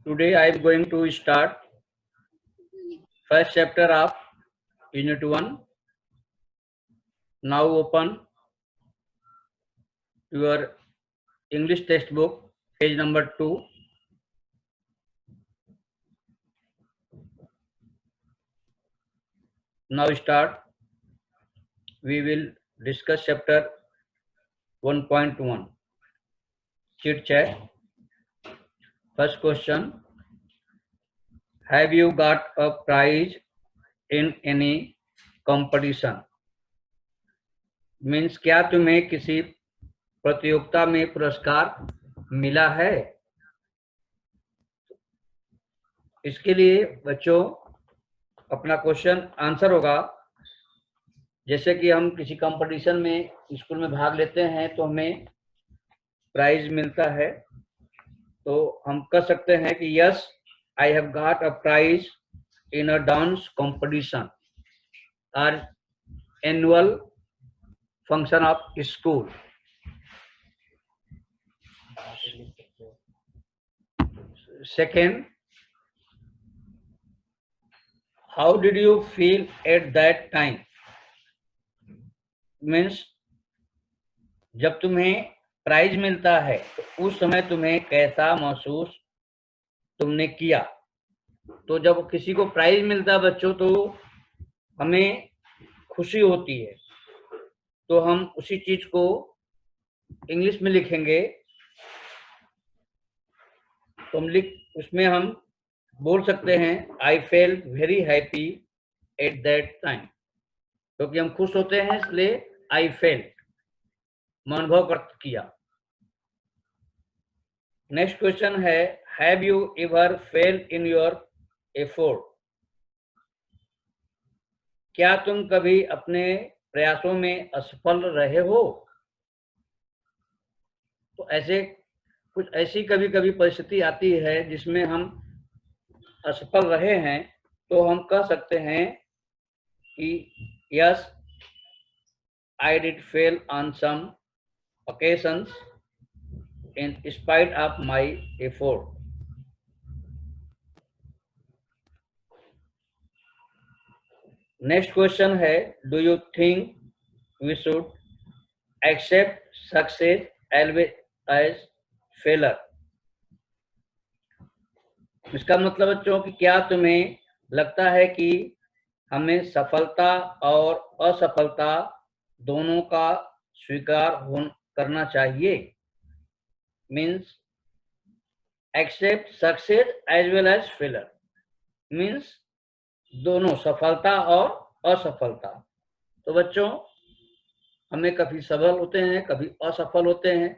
Today I am going to start first chapter of Unit 1. Now open your English textbook, page number 2. Now start. We will discuss chapter 1.1. Chit chat. First question. Have you got a prize in any competition? Means क्या तुम्हें किसी प्रतियोगिता में पुरस्कार मिला है? इसके लिए बच्चों अपना क्वेश्चन आंसर होगा, जैसे कि हम किसी कंपटीशन में स्कूल में भाग लेते हैं तो हमें प्राइज मिलता है, तो हम कह सकते हैं कि yes I have got a prize in a dance competition और annual function of school. Second, how did you feel at that time? Means जब तुम्हें प्राइज मिलता है तो उस समय तुम्हें कैसा महसूस तुमने किया? तो जब किसी को प्राइज मिलता है बच्चों तो हमें खुशी होती है, तो हम उसी चीज को इंग्लिश में लिखेंगे. तो उसमें हम बोल सकते हैं I felt very happy at that time, क्योंकि हम खुश होते हैं इसलिए आई फेल्ट, मैं अनुभव किया. नेक्स्ट क्वेश्चन है have you ever failed in your effort? क्या तुम कभी अपने प्रयासों में असफल रहे हो? तो ऐसे कुछ ऐसी कभी कभी परिस्थिति आती है जिसमें हम असफल रहे हैं, तो हम कह सकते हैं कि yes I did fail on some occasions in spite of my effort. Next question है do you think we should accept success always as failure? इसका मतलब बच्चों कि क्या तुम्हें लगता है कि हमें सफलता और असफलता दोनों का स्वीकार करना चाहिए? Means accept success as well as failure means दोनों, सफलता और असफलता. तो बच्चों हमें कभी सफल होते हैं कभी असफल होते हैं,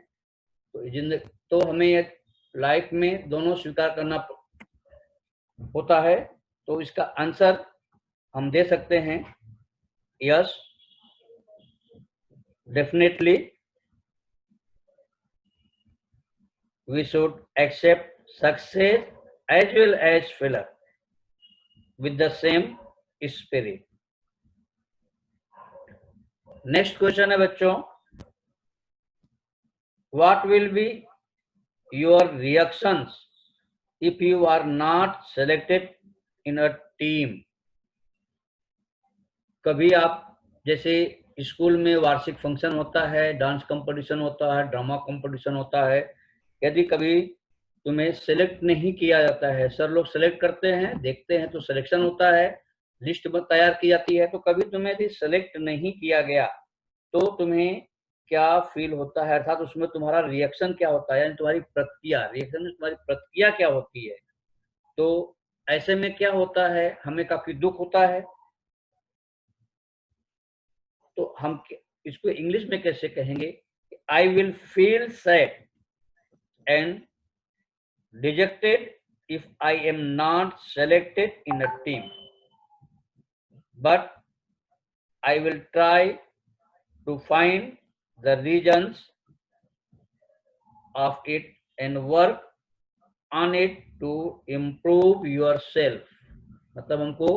तो जिंदगी तो हमें लाइफ में दोनों स्वीकार करना होता है. तो इसका आंसर हम दे सकते हैं yes definitely we should accept success as well as failure with the same spirit. Next question है बच्चों, what will be your reactions if you are not selected in a team? कभी आप जैसे स्कूल में वार्षिक फंक्शन होता है, dance competition होता है, ड्रामा कंपटीशन होता है, यदि कभी तुम्हें सेलेक्ट नहीं किया जाता है, सर लोग सेलेक्ट करते हैं, देखते हैं तो सिलेक्शन होता है, लिस्ट तैयार की जाती है, तो कभी तुम्हें यदि सेलेक्ट नहीं किया गया तो तुम्हें क्या फील होता है, अर्थात उसमें तुम्हारा रिएक्शन क्या होता है, यानी तुम्हारी प्रतिक्रिया, रिएक्शन में तुम्हारी प्रतिक्रिया क्या होती है? तो ऐसे में क्या होता है, हमें काफी दुख होता है. तो हम इसको इंग्लिश में कैसे कहेंगे? I will feel sad and dejected if I am not selected in a team, but I will try to find the reasons of it and work on it to improve yourself. मतलब हमको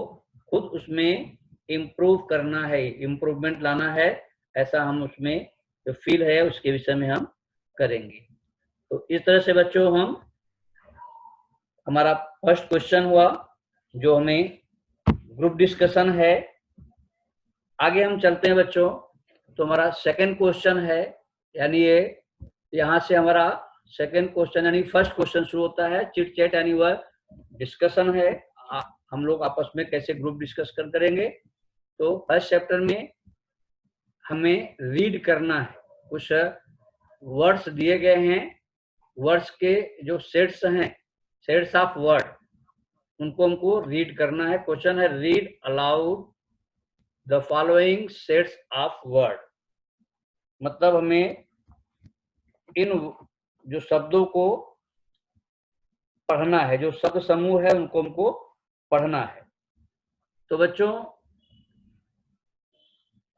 खुद उसमें improve करना है, improvement लाना है, ऐसा हम उसमें जो फील है उसके विषय में हम करेंगे. तो इस तरह से बच्चों हम हमारा फर्स्ट क्वेश्चन हुआ जो हमें ग्रुप डिस्कशन है। आगे हम चलते हैं बच्चों, तो हमारा सेकंड क्वेश्चन है, यानी ये यहाँ से हमारा सेकंड क्वेश्चन यानी फर्स्ट क्वेश्चन शुरू होता है। चिट चैट यानी वह डिस्कशन है, हम लोग आपस में कैसे ग्रुप डिस्कशन करेंगे। तो फर्स्ट चैप्टर में हमें रीड करना है, कुछ वर्ड्स दिए गए हैं, वर्ड्स के जो सेट्स हैं, सेट्स ऑफ वर्ड, उनको हमको रीड करना है। क्वेश्चन है read aloud the following sets of word, मतलब हमें इन जो शब्दों को पढ़ना है, जो शब्द समूह है उनको हमको पढ़ना है। तो बच्चों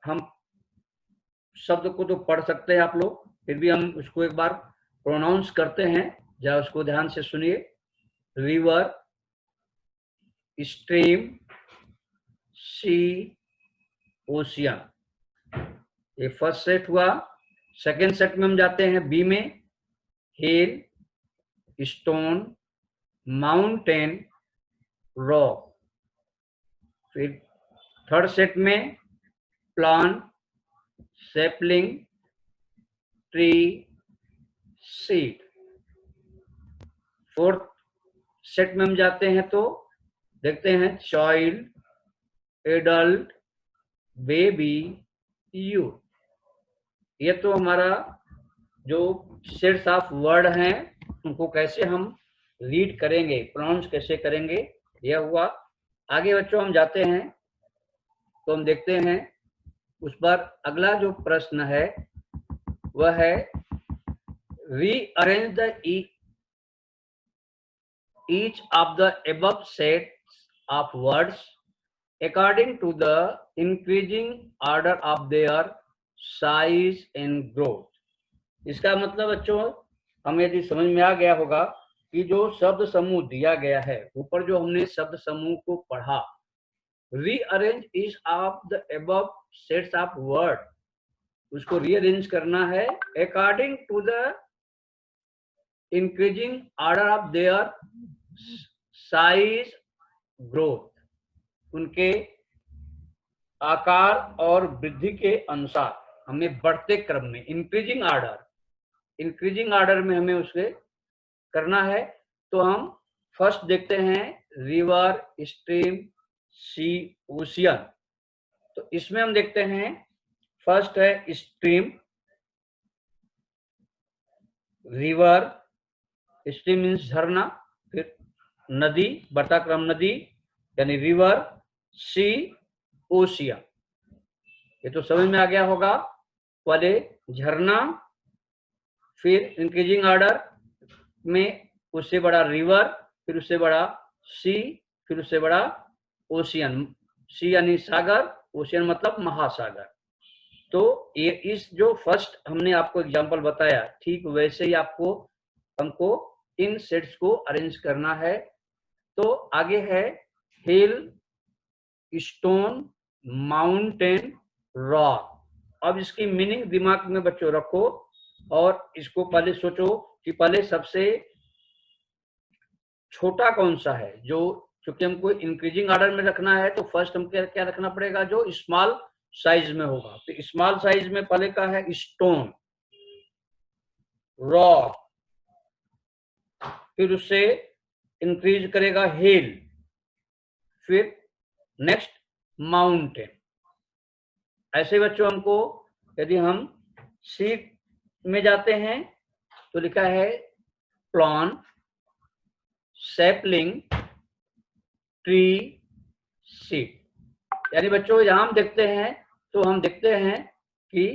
हम शब्द को तो पढ़ सकते हैं आप लोग, फिर भी हम उसको एक बार प्रोनाउंस करते हैं, जरा उसको ध्यान से सुनिए। रिवर, स्ट्रीम, सी, ओशियन, ये फर्स्ट सेट हुआ। सेकेंड सेट में हम जाते हैं बी में, हिल, स्टोन, माउंटेन, रॉक। फिर थर्ड सेट में plant, sapling, tree, seed. Fourth set में हम जाते हैं तो देखते हैं चाइल्ड, एडल्ट, बेबी, यूथ। ये तो हमारा जो सेट्स ऑफ वर्ड हैं उनको कैसे हम रीड करेंगे, प्रोनाउंस कैसे करेंगे, यह हुआ। आगे बच्चों हम जाते हैं तो हम देखते हैं उस पर अगला जो प्रश्न है वह है rearrange the each of the above sets of words according to the increasing order of their size and growth। इसका मतलब बच्चों हमें यदि समझ में आ गया होगा कि जो शब्द समूह दिया गया है, ऊपर जो हमने शब्द समूह को पढ़ा, rearrange each of the above sets of word, उसको रीअरेंज करना है according to the increasing order of their size growth, उनके आकार और वृद्धि के अनुसार हमें बढ़ते क्रम में, इंक्रीजिंग आर्डर में हमें उसे करना है। तो हम फर्स्ट देखते हैं रिवर, स्ट्रीम, सी, ओशियन। तो इसमें हम देखते हैं फर्स्ट है स्ट्रीम, रिवर, स्ट्रीम मीन्स झरना, फिर नदी, बढ़ता क्रम नदी यानी रिवर, सी, ओशियन। ये तो समझ में आ गया होगा। पहले झरना, फिर इंक्रीजिंग ऑर्डर में उससे बड़ा रिवर, फिर उससे बड़ा सी, फिर उससे बड़ा ओशियन। सी यानी सागर, ओशियन मतलब महासागर। तो ये इस जो फर्स्ट हमने आपको एग्जांपल बताया, ठीक वैसे ही आपको हमको इन सेट्स को अरेंज करना है। तो आगे है हिल, स्टोन, माउंटेन, रॉक। अब इसकी मीनिंग दिमाग में बच्चों रखो और इसको पहले सोचो कि पहले सबसे छोटा कौन सा है। जो चूंकि हमको इंक्रीजिंग ऑर्डर में रखना है तो फर्स्ट हमको क्या रखना पड़ेगा, जो स्मॉल साइज में होगा। तो स्मॉल साइज में पहले का है स्टोन, रॉक, फिर उससे इंक्रीज करेगा हिल, फिर नेक्स्ट माउंटेन। ऐसे बच्चों हमको यदि हम सीट में जाते हैं तो लिखा है प्लांट, सैपलिंग, ट्री, सीड। यानी बच्चों यहां हम देखते हैं तो हम देखते हैं कि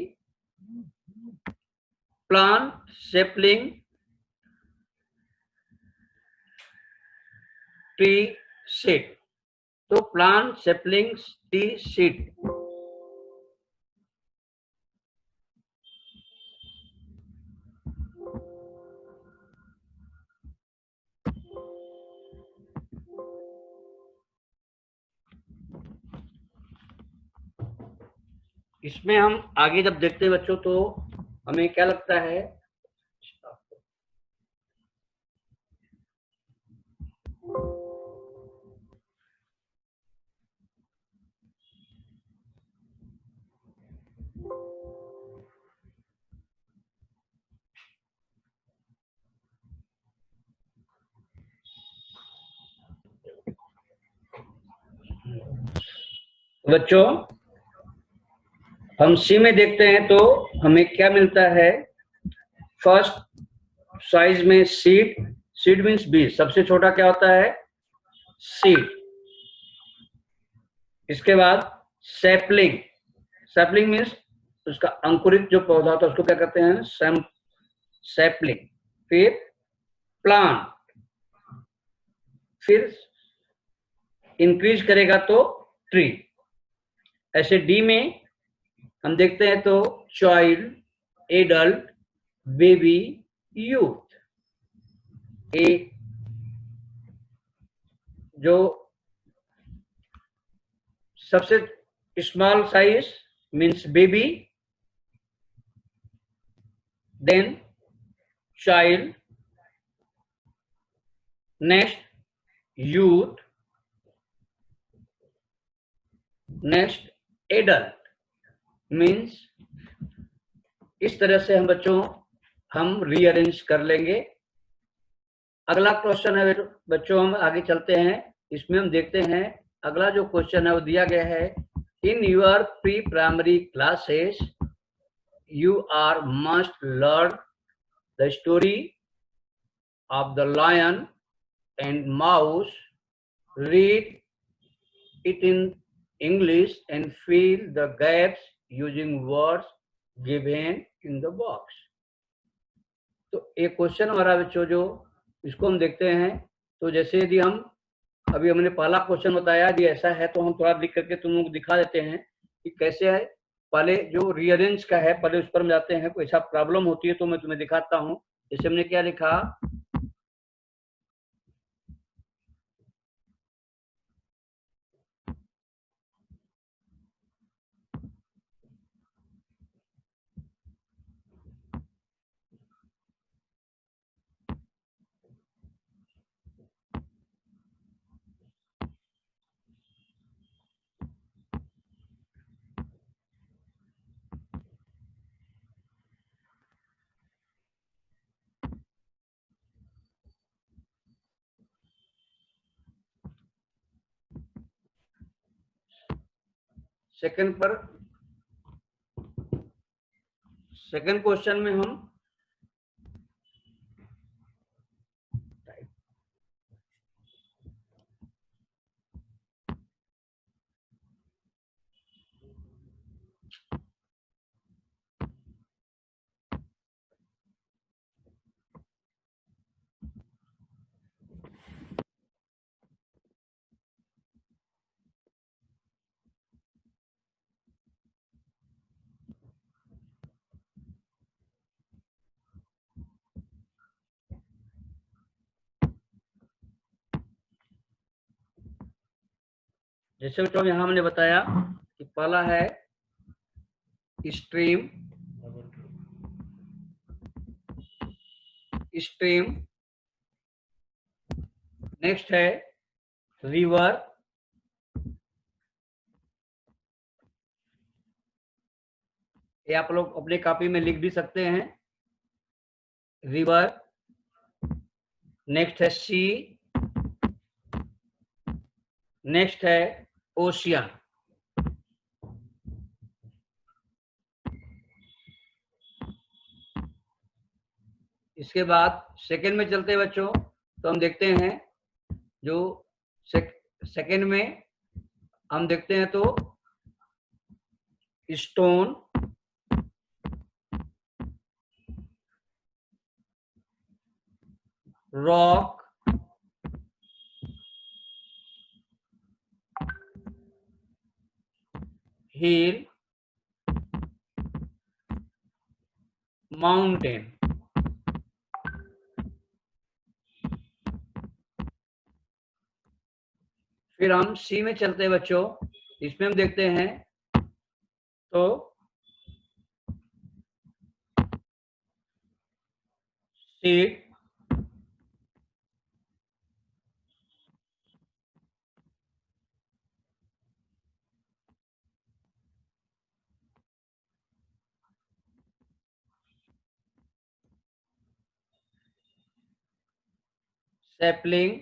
प्लांट, सैपलिंग, ट्री, सीड। तो प्लांट, सैपलिंग, ट्री, सीड। इसमें हम आगे जब देखते हैं बच्चों तो हमें क्या लगता है, बच्चों हम सी में देखते हैं तो हमें क्या मिलता है। फर्स्ट साइज में सीड, सीड मीन्स बीज, सबसे छोटा क्या होता है, सीड। इसके बाद सैपलिंग, सैपलिंग मीन्स उसका अंकुरित जो पौधा होता है उसको क्या कहते हैं, सैपलिंग। फिर प्लांट, फिर इंक्रीज करेगा तो ट्री। ऐसे डी में हम देखते हैं तो चाइल्ड, एडल्ट, बेबी, यूथ। ए जो सबसे small size means baby, then child, next youth, next adult. Means इस तरह से हम बच्चों हम रीअरेंज कर लेंगे। अगला क्वेश्चन है बच्चों, हम आगे चलते हैं। इसमें हम देखते हैं अगला जो क्वेश्चन है वो दिया गया है, in your pre primary classes you are must learn the story of the lion and mouse, read it in English and fill the gaps using words given in the box। तो एक question हमारा बच्चों जो इसको हम देखते हैं, तो जैसे यदि हम अभी हमने पहला क्वेश्चन बताया, यदि ऐसा है तो हम थोड़ा लिख करके तुम लोग दिखा देते हैं कि कैसे है। पहले जो रीअरेंज का है पहले उस पर हम जाते हैं, कोई ऐसा प्रॉब्लम होती है तो मैं तुम्हें दिखाता हूँ। जैसे हमने क्या लिखा, सेकंड पर, सेकंड क्वेश्चन में हम जैसे बच्चों यहाँ हमने बताया कि पहला है स्ट्रीम, स्ट्रीम, नेक्स्ट है रिवर, ये आप लोग अपने कॉपी में लिख भी सकते हैं, रिवर। नेक्स्ट है सी, नेक्स्ट है ओशियन। इसके बाद सेकंड में चलते हैं बच्चों, तो हम देखते हैं जो सेकंड में हम देखते हैं तो स्टोन, रॉक, हिल, माउंटेन। फिर हम सी में चलते हैं बच्चों, इसमें हम देखते हैं तो सीड, सैपलिंग,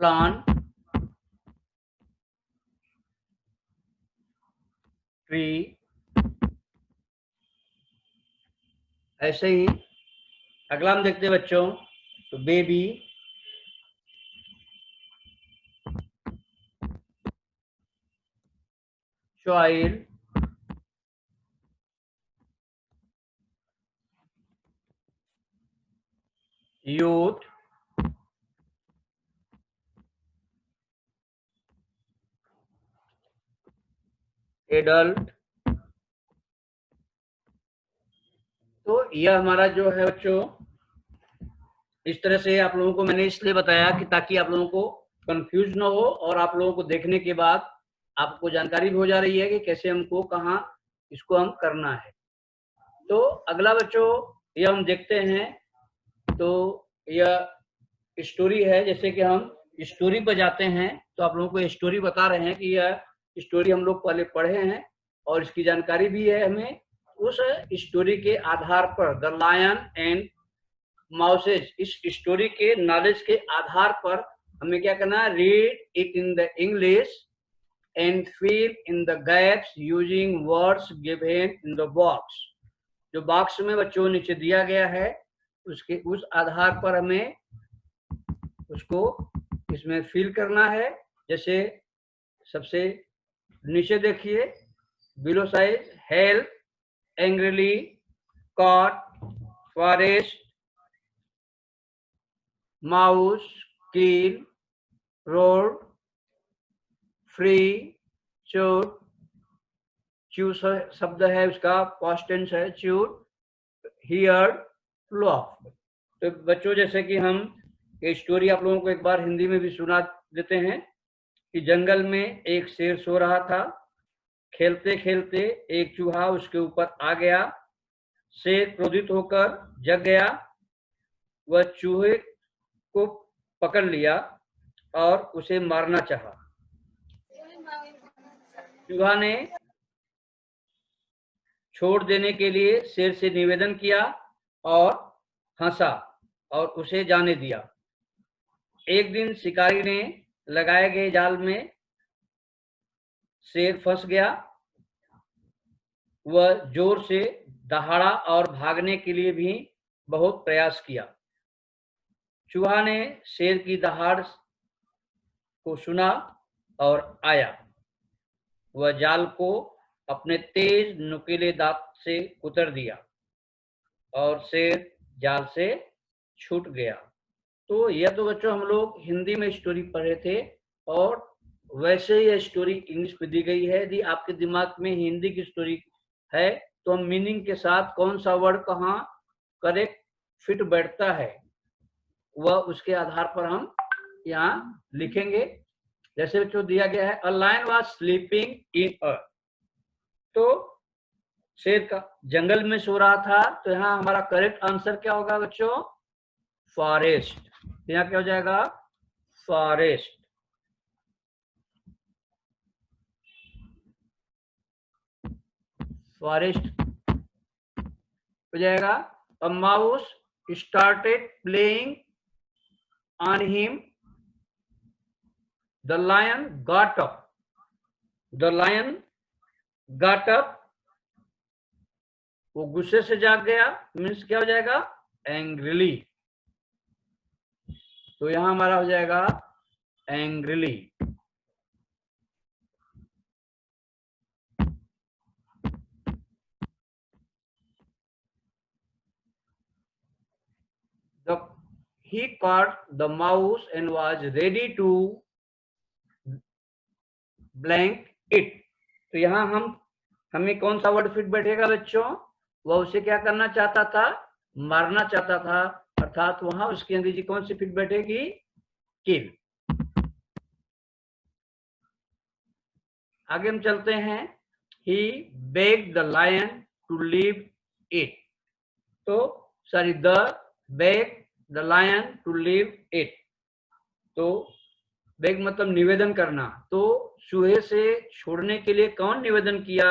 plant tree, ऐसे ही अगला हम देखते हैं बच्चों, तो बेबी, चाइल्ड, यूथ, एडल्ट। तो यह हमारा जो है बच्चों, इस तरह से आप लोगों को मैंने इसलिए बताया कि ताकि आप लोगों को कंफ्यूज ना हो और आप लोगों को देखने के बाद आपको जानकारी भी हो जा रही है कि कैसे हमको कहाँ इसको हम करना है। तो अगला बच्चों यह हम देखते हैं, तो यह स्टोरी है। जैसे कि हम स्टोरी पर जाते हैं तो आप लोगों को स्टोरी बता रहे हैं कि यह स्टोरी हम लोग पहले पढ़े हैं और इसकी जानकारी भी है हमें। उस स्टोरी के आधार पर द लायन एंड माउसेज, इस स्टोरी के नॉलेज के आधार पर हमें क्या करना है, read it in the English and fill in the gaps using words given in the box. जो बॉक्स में बच्चों नीचे दिया गया है उसके उस आधार पर हमें उसको इसमें फिल करना है। जैसे सबसे नीचे देखिए, below size, help, angrily, caught, forest, mouse, kill, road, free, chewed, chew शब्द है उसका पास्ट टेंस है चूट, हियर, फ्लॉप। तो बच्चों जैसे कि हम ये स्टोरी आप लोगों को एक बार हिंदी में भी सुना देते हैं कि जंगल में एक शेर सो रहा था, खेलते खेलते एक चूहा उसके ऊपर आ गया, शेर क्रोधित होकर जग गया, वह चूहे को पकड़ लिया और उसे मारना चाहा। चूहा ने छोड़ देने के लिए शेर से निवेदन किया और हंसा और उसे जाने दिया। एक दिन शिकारी ने लगाए गए जाल में शेर फंस गया। वह जोर से दहाड़ा और भागने के लिए भी बहुत प्रयास किया। चूहा ने शेर की दहाड़ को सुना और आया। वह जाल को अपने तेज नुकीले दांत से कुतर दिया और शेर जाल से छूट गया। तो यह तो बच्चों हम लोग हिंदी में स्टोरी पढ़े थे और वैसे ही स्टोरी इंग्लिश में दी गई है। यदि आपके दिमाग में हिंदी की स्टोरी है तो हम मीनिंग के साथ कौन सा वर्ड कहाँ करेक्ट फिट बैठता है वह उसके आधार पर हम यहाँ लिखेंगे। जैसे बच्चों दिया गया है, a lion was sleeping in a, तो शेर का जंगल में सो रहा था। तो यहाँ हमारा करेक्ट आंसर क्या होगा बच्चों, फॉरेस्ट। यहाँ क्या हो जाएगा, फॉरेस्ट। फॉरेस्ट हो जाएगा। A mouse started playing on him, the lion got up, the lion got up, वो गुस्से से जाग गया, मीन्स क्या हो जाएगा, एंग्रीली। तो यहां हमारा हो जाएगा angrily. He caught the mouse and was ready to blank it। तो यहाँ हमें कौन सा वर्ड फिट बैठेगा बच्चों, वह उसे क्या करना चाहता था, मारना चाहता था, अर्थात वहां उसकी अंग्रेजी कौन सी फिट बैठेगी, किल। आगे हम चलते हैं, he begged the lion to leave it। तो sorry, the begged the lion to leave it। तो बेग मतलब निवेदन करना, तो चूहे से छोड़ने के लिए कौन निवेदन किया।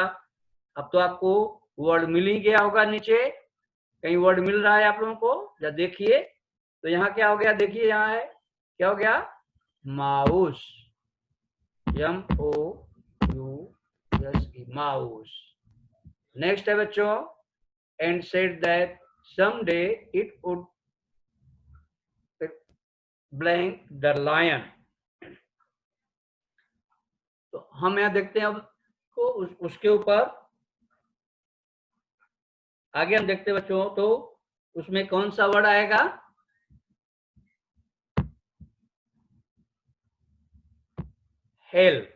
अब तो आपको वर्ड मिल ही गया होगा, नीचे कहीं वर्ड मिल रहा है आप लोगों को, या देखिए। तो यहाँ क्या हो गया, देखिए यहाँ है क्या हो गया, माउस, MOUSE, माउस। नेक्स्ट है बच्चों, and said that someday it would blank the lion। तो हम यहाँ देखते हैं अब तो उसके ऊपर आगे हम देखते हैं बच्चों, तो उसमें कौन सा वर्ड आएगा? हेल।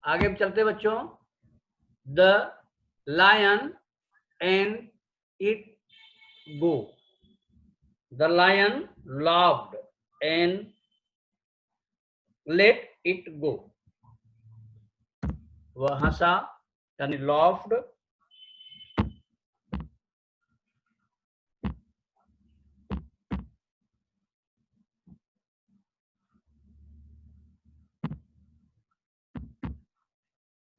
आगे चलते बच्चों, the lion and it go. The lion laughed and let it go. वह हंसा यानी laughed,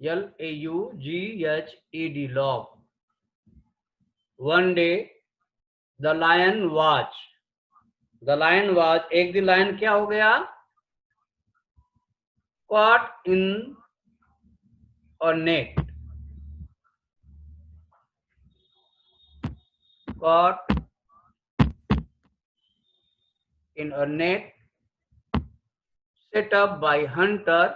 LAUGHED, laugh. One day the lion watch, एक दिन लायन क्या हो गया? caught in a net, caught in a net set up by hunter।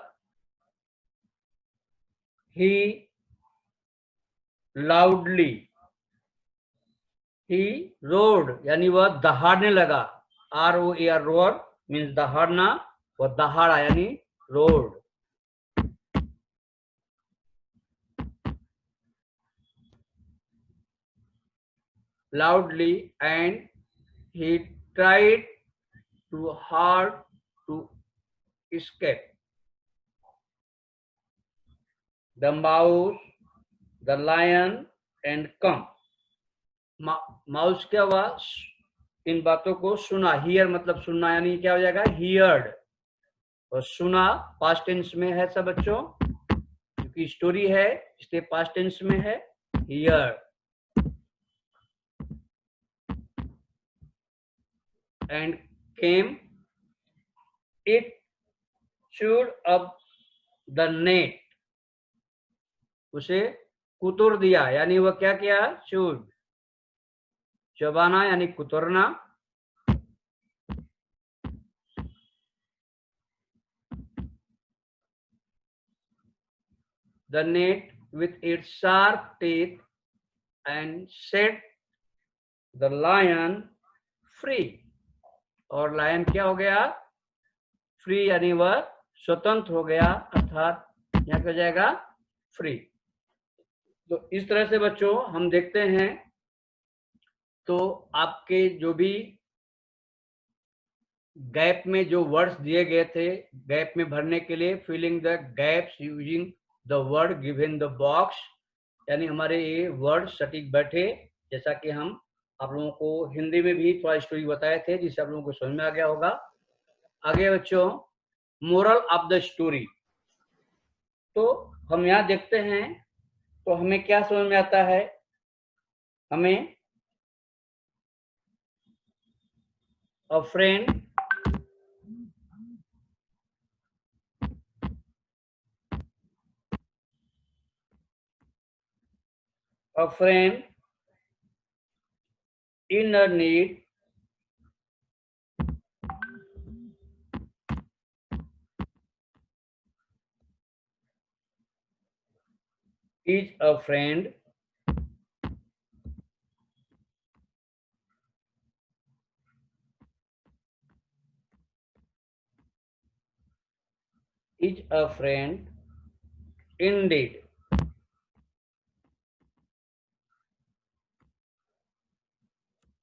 He loudly, he roared, यानी वह दहाड़ने लगा। ROAR, roar means दहाड़ना, वह दहाड़ा यानी roared। loudly and he tried too hard to escape। The mouse, the lion and come। Mouse क्या हुआ? इन बातों को सुना। हियर मतलब सुनना, यानी क्या हो जाएगा? हियर्ड। और सुना पास्ट टेंस में है सब बच्चों, क्योंकि स्टोरी है इसलिए पास्ट टेंस में है, here. And came, it chewed up the net। उसे कुतुर दिया, यानी वह क्या किया? chewed, चबाना यानी कुतरना। The net with its sharp teeth and set the lion free। और लायन क्या हो गया? फ्री, यानी वह स्वतंत्र हो गया, अर्थात यहाँ क्या हो जाएगा? फ्री। तो इस तरह से बच्चों हम देखते हैं, तो आपके जो भी गैप में जो वर्ड्स दिए गए थे, गैप में भरने के लिए filling the gaps using the word given the box, यानी हमारे ये वर्ड सटीक बैठे। जैसा कि हम आप लोगों को हिंदी में भी थोड़ा स्टोरी बताए थे, जिससे आप लोगों को समझ में आ गया होगा। आगे बच्चों, मोरल ऑफ द स्टोरी। तो हम यहाँ देखते हैं, तो हमें क्या समझ में आता है? हमें अ friend in a need is a friend indeed।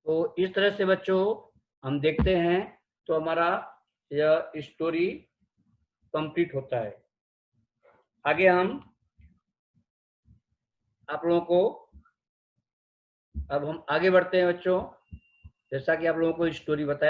तो इस तरह से बच्चों हम देखते हैं, तो हमारा यह स्टोरी कंप्लीट होता है। आगे हम आप लोगों को, अब हम आगे बढ़ते हैं बच्चों। जैसा कि आप लोगों को स्टोरी बताया